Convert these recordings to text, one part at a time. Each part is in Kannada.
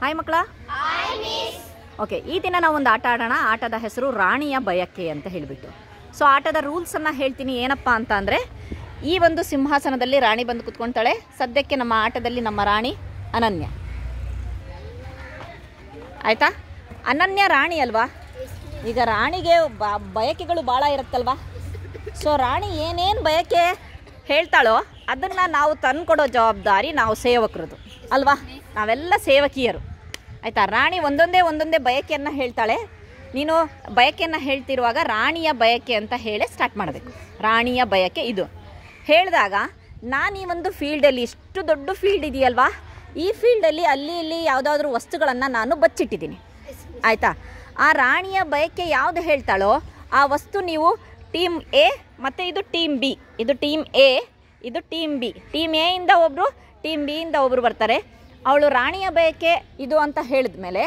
ಹಾಯ್ ಮಕ್ಕಳ. ಓಕೆ, ಈ ದಿನ ನಾವು ಒಂದು ಆಟ ಆಡೋಣ. ಆಟದ ಹೆಸರು ರಾಣಿಯ ಬಯಕೆ ಅಂತ ಹೇಳಿಬಿಟ್ಟು. ಸೊ ಆಟದ ರೂಲ್ಸನ್ನು ಹೇಳ್ತೀನಿ. ಏನಪ್ಪ ಅಂತ ಅಂದರೆ, ಈ ಒಂದು ಸಿಂಹಾಸನದಲ್ಲಿ ರಾಣಿ ಬಂದು ಕುತ್ಕೊಳ್ತಾಳೆ. ಸದ್ಯಕ್ಕೆ ನಮ್ಮ ಆಟದಲ್ಲಿ ನಮ್ಮ ರಾಣಿ ಅನನ್ಯ. ಆಯಿತಾ? ಅನನ್ಯ ರಾಣಿ ಅಲ್ವಾ? ಈಗ ರಾಣಿಗೆ ಬಯಕೆಗಳು ಭಾಳ ಇರುತ್ತಲ್ವಾ? ಸೊ ರಾಣಿ ಏನೇನು ಬಯಕೆ ಹೇಳ್ತಾಳೋ ಅದನ್ನು ನಾವು ತಂದುಕೊಡೋ ಜವಾಬ್ದಾರಿ ನಾವು ಸೇವಕರದು ಅಲ್ವಾ? ನಾವೆಲ್ಲ ಸೇವಕಿಯರು. ಆಯಿತಾ? ರಾಣಿ ಒಂದೊಂದೇ ಬಯಕೆಯನ್ನು ಹೇಳ್ತಾಳೆ. ನೀನು ಬಯಕೆಯನ್ನು ಹೇಳ್ತಿರುವಾಗ ರಾಣಿಯ ಬಯಕೆ ಅಂತ ಹೇಳಿ ಸ್ಟಾರ್ಟ್ ಮಾಡಬೇಕು. ರಾಣಿಯ ಬಯಕೆ ಇದು ಹೇಳಿದಾಗ, ನಾನು ಈ ಒಂದು ಫೀಲ್ಡಲ್ಲಿ, ಇಷ್ಟು ದೊಡ್ಡ ಫೀಲ್ಡ್ ಇದೆಯಲ್ವಾ, ಈ ಫೀಲ್ಡಲ್ಲಿ ಅಲ್ಲಿ ಇಲ್ಲಿ ಯಾವುದಾದ್ರೂ ವಸ್ತುಗಳನ್ನು ನಾನು ಬಚ್ಚಿಟ್ಟಿದ್ದೀನಿ. ಆಯಿತಾ? ಆ ರಾಣಿಯ ಬಯಕೆ ಯಾವುದು ಹೇಳ್ತಾಳೋ ಆ ವಸ್ತು ನೀವು ಟೀಮ್ ಎ ಮತ್ತು ಇದು ಟೀಮ್ ಬಿ, ಇದು ಟೀಮ್ ಎ, ಇದು ಟೀಮ್ ಬಿ. ಟೀಮ್ ಎ ಇಂದ ಒಬ್ಬರು, ಟೀಮ್ ಬಿ ಇಂದ ಒಬ್ಬರು ಬರ್ತಾರೆ. ಅವಳು ರಾಣಿಯ ಬಯಕೆ ಇದು ಅಂತ ಹೇಳಿದ ಮೇಲೆ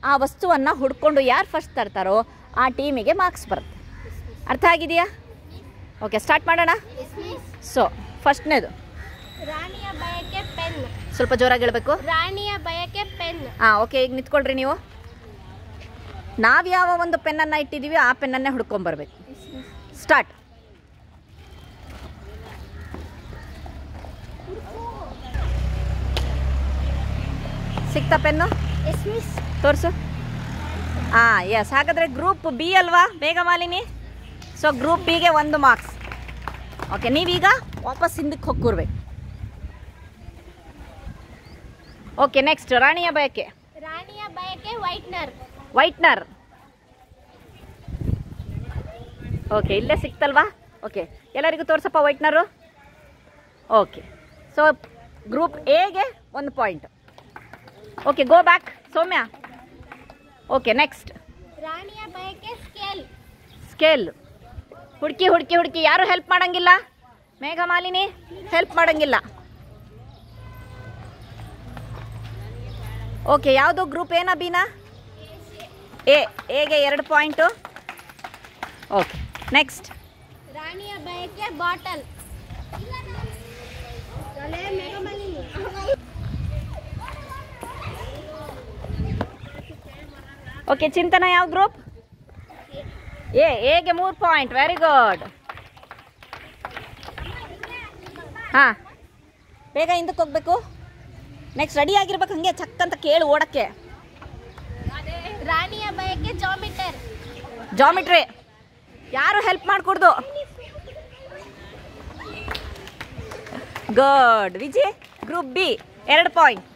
ಆ ವಸ್ತುವನ್ನು ಹುಡ್ಕೊಂಡು ಯಾರು ಫಸ್ಟ್ ತರ್ತಾರೋ ಆ ಟೀಮಿಗೆ ಮಾರ್ಕ್ಸ್ ಬರುತ್ತೆ. ಅರ್ಥ ಆಗಿದೆಯಾ? ಓಕೆ, ಸ್ಟಾರ್ಟ್ ಮಾಡೋಣ. ಸೊ ಫಸ್ಟ್ನೇದು ರಾಣಿಯ ಬಯಕೆ ಪೆನ್. ಸ್ವಲ್ಪ ಜೋರಾಗಿ ಹೇಳಬೇಕು. ರಾಣಿಯ ಬಯಕೆ ಪೆನ್. ಓಕೆ, ಈಗ ನಿಂತ್ಕೊಳ್ರಿ ನೀವು. ನಾವು ಯಾವ ಒಂದು ಪೆನ್ನನ್ನು ಇಟ್ಟಿದ್ದೀವಿ ಆ ಪೆನ್ನನ್ನೇ ಹುಡ್ಕೊಂಬರ್ಬೇಕು. ಸ್ಟಾರ್ಟ್. ಸಿಕ್ತಾ ಪೆನ್ನು? ತೋರಿಸು. ಎಸ್. ಹಾಗಾದರೆ ಗ್ರೂಪ್ ಬಿ ಅಲ್ವಾ ಮೇಘಮಾಲಿನಿ? ಸೊ ಗ್ರೂಪ್ ಬಿಗೆ 1 ಮಾರ್ಕ್ಸ್. ಓಕೆ, ನೀವೀಗ ವಾಪಸ್ ಹಿಂದಕ್ಕೆ ಹೋಗ್ಕೂರ್ಬೇಕು. ಓಕೆ, ನೆಕ್ಸ್ಟ್ ರಾಣಿಯ ಬಯಕೆ. ರಾಣಿಯ ಬಯಕೆ ವೈಟ್ನರ್. ವೈಟ್ನರ್. ಓಕೆ, ಇಲ್ಲೇ ಸಿಕ್ತಲ್ವಾ? ಓಕೆ, ಎಲ್ಲರಿಗೂ ತೋರ್ಸಪ್ಪ ವೈಟ್ನರು. ಓಕೆ, ಸೊ ಗ್ರೂಪ್ ಎಗೆ 1 point. Okay, go back Soumya. Okay, next ರಾಣಿಯ ಬಯಕೆ ಸ್ಕೇಲ್. ಸ್ಕೇಲ್. ಹುಡುಕಿ ಯಾರು ಹೆಲ್ಪ್ ಮಾಡಂಗಿಲ್ಲ. ಮೇಘಮಾಲಿನಿ ಹೆಲ್ಪ್ ಮಾಡಂಗಿಲ್ಲ. ಓಕೆ, ಯಾವುದು ಗ್ರೂಪ್ ಎನಾ ಬಿನಾ? ಎಗೆ 2 ಪಾಯಿಂಟು. ಓಕೆ, ನೆಕ್ಸ್ಟ್ ರಾಣಿಯ ಬಯಕೆ ಬಾಟಲ್. ಓಕೆ, ಚಿಂತನ ಯಾವ ಗ್ರೂಪ್? ಎಗೆ 3 ಪಾಯಿಂಟ್. Very good. ಹಾಂ, ಬೇಗ ಹಿಂದಕ್ಕೆ ಹೋಗ್ಬೇಕು. ನೆಕ್ಸ್ಟ್ ರೆಡಿ ಆಗಿರ್ಬೇಕು, ಹಂಗೆ ಚಕ್ ಅಂತ ಕೇಳಿ ಓಡಕ್ಕೆ. ರಾಣಿಯ ಬಯಕೆ ಜಾಮಿಟರ್. ಜಾಮಿಟ್ರಿ. ಯಾರು ಹೆಲ್ಪ್ ಮಾಡಿಕೊಡ್ದು. Good Vijay. Group B 2 point.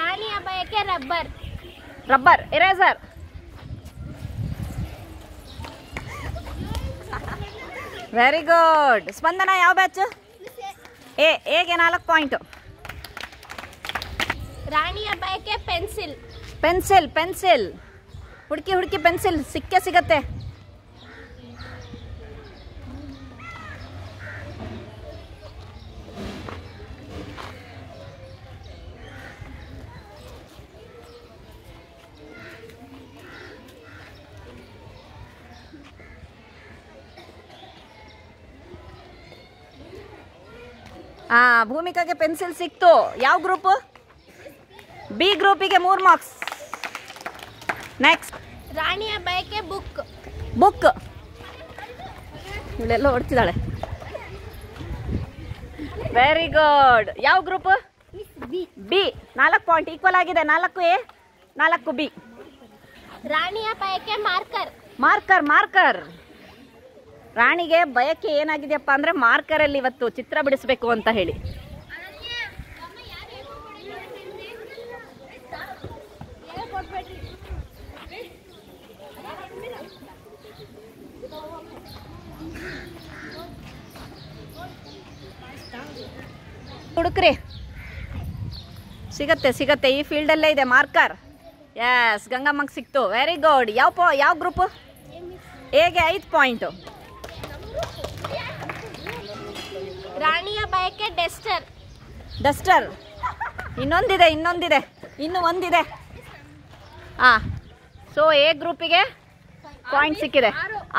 ರಾಣಿಯ ಬಯಕೆ rubber. Rubber. Eraser. Very good. Spandana ಯಾವ ಬ್ಯಾಚ್? ಎಗೆ 4 ಪಾಯಿಂಟು. ರಾಣಿಯ ಬಯಕೆ ಪೆನ್ಸಿಲ್. ಪೆನ್ಸಿಲ್. ಹುಡುಕಿ ಪೆನ್ಸಿಲ್ ಸಿಕ್ಕೇ ಸಿಗತ್ತೆ. ಭೂಮಿಕಾಗೆ ಪೆನ್ಸಿಲ್ ಸಿಕ್ತು. ಯಾವ ಗ್ರೂಪು? ಬಿ ಗ್ರೂಪಿಗೆ 3 ಮಾರ್ಕ್ಸ್. ನೆಕ್ಸ್ಟ್ ರಾಣಿಯ ಬಯಕೆ ಬುಕ್. ಇವಳೆಲ್ಲ ಹೊಡ್ತಿದ್ದಾಳೆ. Very good. ಯಾವ ಗ್ರೂಪ್? ಬಿ. 4 ಪಾಯಿಂಟ್. ಈಕ್ವಲ್ ಆಗಿದೆ. 4 ಎ 4 ಬಿ. ರಾಣಿಯ ಬಯಕೆ ಮಾರ್ಕರ್. ರಾಣಿಗೆ ಬಯಕೆ ಏನಾಗಿದೆಯಪ್ಪ ಅಂದರೆ ಮಾರ್ಕರಲ್ಲಿ ಇವತ್ತು ಚಿತ್ರ ಬಿಡಿಸ್ಬೇಕು ಅಂತ ಹೇಳಿ. ಹುಡುಕ್ರಿ, ಸಿಗತ್ತೆ. ಈ ಫೀಲ್ಡಲ್ಲೇ ಇದೆ ಮಾರ್ಕರ್. ಎಸ್, ಗಂಗಮ್ಮಂಗೆ ಸಿಕ್ತು. Very good. ಯಾವ ಗ್ರೂಪು? ಎಗೆ 5 ಪಾಯಿಂಟು. ರಾಣಿಯ ಬಯಕೆ ಡಸ್ಟರ್. ಇನ್ನೊಂದಿದೆ. ಇನ್ನೂ ಒಂದಿದೆ. ಸೊ ಎ ಗ್ರೂಪಿಗೆ ಪಾಯಿಂಟ್ ಸಿಕ್ಕಿದೆ.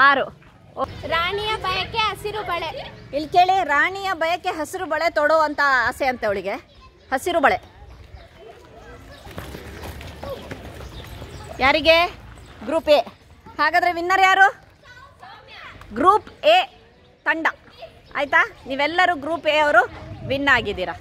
6. ರಾಣಿಯ ಬಯಕೆ ಹಸಿರು ಬಳೆ. ಇಲ್ಲಿ ಕೇಳಿ, ರಾಣಿಯ ಬಯಕೆ ಹಸಿರು ಬಳೆ ತೊಡೋ ಅಂತ ಆಸೆ ಅಂತ ಅವಳಿಗೆ. ಹಸಿರು ಬಳೆ. ಯಾರಿಗೆ? Group A. ಹಾಗಾದರೆ ವಿನ್ನರ್ ಯಾರು? ಗ್ರೂಪ್ ಎ ತಂಡ. ಆಯಿತಾ? ನೀವೆಲ್ಲರೂ ಗ್ರೂಪ್ ಎ ಅವರು ವಿನ್ ಆಗಿದ್ದೀರಾ.